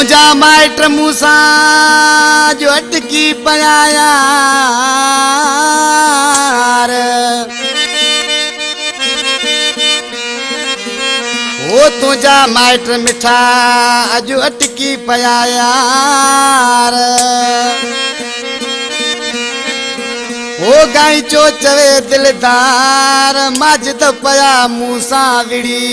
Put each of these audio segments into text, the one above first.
तुझा माइट मूसा जो अटकी पया यार वो तुझा माइट मिठा जो अटकी पया यार वो गाई चो चवे दिलदार माजिद पया मूसा विड़ी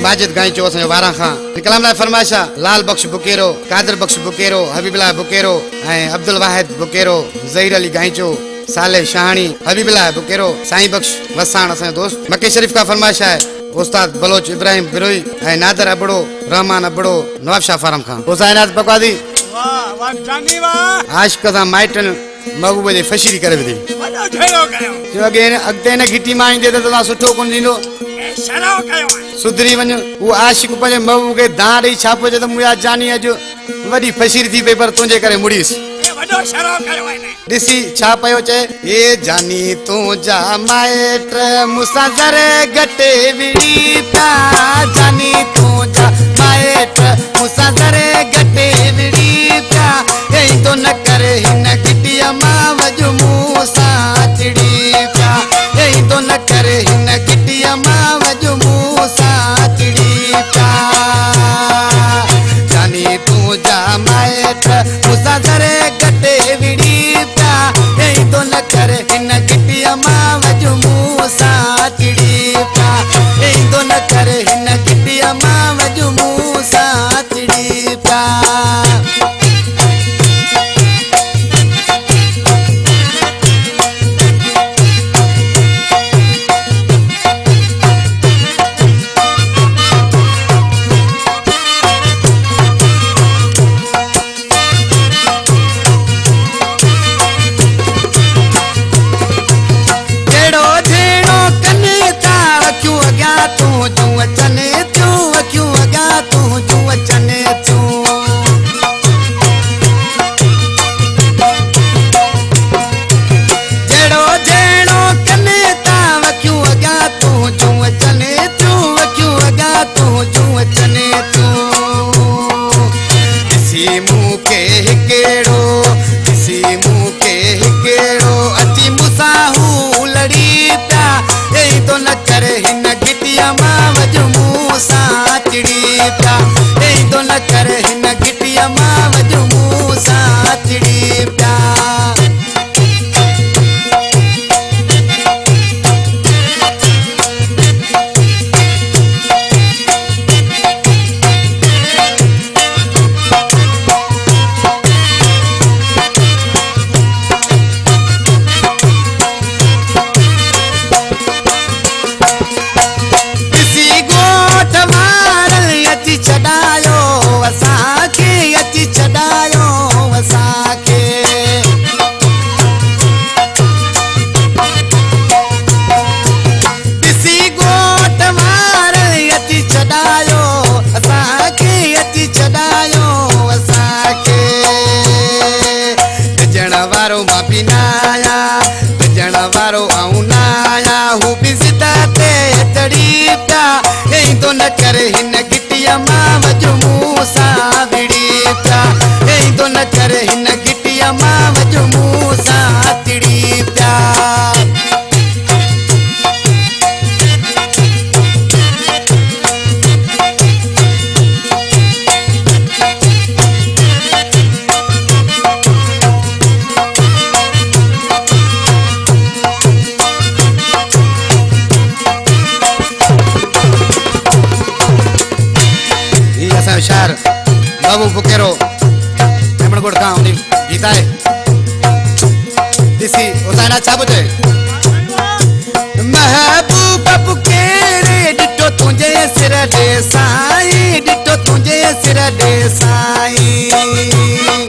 माजिद गाई चो असांजो वारा खां कलाम लाइ फरमाइशा लाल बख्श बुकेरो कादर बख्श बुकेरो हबीबुल्लाह बुकेरो ऐं अब्दुल वाहिद बुकेरो ज़हीर अली गांचो साले शाहानी हबीबुल्लाह बुकेरो साईं बख्श वसाण असांजो दोस्त मक्के शरीफ का फरमाइशा है उस्ताद बलोच इब्राहिम बिरोई ऐं नादर अबड़ो रहमान अबड़ो नवाब शाह फारम खां हुसैनात बकवादी वाह वाह जानी वाह आशिक सां माइटन महबूब जे फशीरी करे विधी वॾो ढेरो कयो जो अॻिते न घिटी मां ईंदे त तव्हां सुठो कोन थींदो सड़ो कयो सुधरी वञ उहो आशिक पंहिंजे महबूब खे दां ॾेई छा पियो चए त मुंहिंजा जानी अॼु वॾी फशीरी थी पई पर तुंहिंजे करे मुड़ीसि वॾो सड़ो कयो आहे ॾिसी छा पियो चए ए जानी तुंहिंजा माइट मूंसां ज़रे घटे विड़ी पिया जानी तुंहिंजा माइट मूंसां ज़रे घटे विड़ी पिया हे तो न करे हिन गिटीअ मां वॼु मूंसां चिड़ी पिया हे तो न करे हिन गिटीअ मां वॼु मूंसां चिड़ी पिया जानी तुंहिंजा माइट मूंसां ज़रे घटे विड़ी पिया हे तो न करे हिन गिटीअ मां वॼु मूंसां चिड़ी पिया हे तो न करे हिन गिटीअ मां वॼु मूंसां चिड़ी पिया शायर बाबू बुकेरो हेमड़गोड़ का उन्हीं गीता है दिसी उताना चाबुते महबूब बुकेरे डिटो तुझे सिर दे साई डिटो तुझे सिर दे साई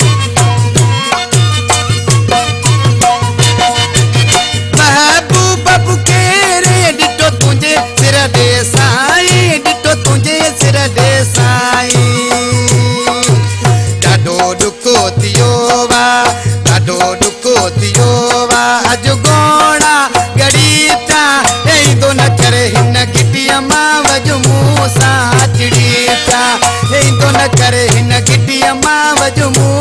महबूब बुकेरे डिटो तुझे सिर दे साई डिटो तुझे सिर दे साई डाडो डुको दियोवा अज गोड़ा गड़ी पिया तो न करे हिन गिटिया मां वज मूसा मां वजमू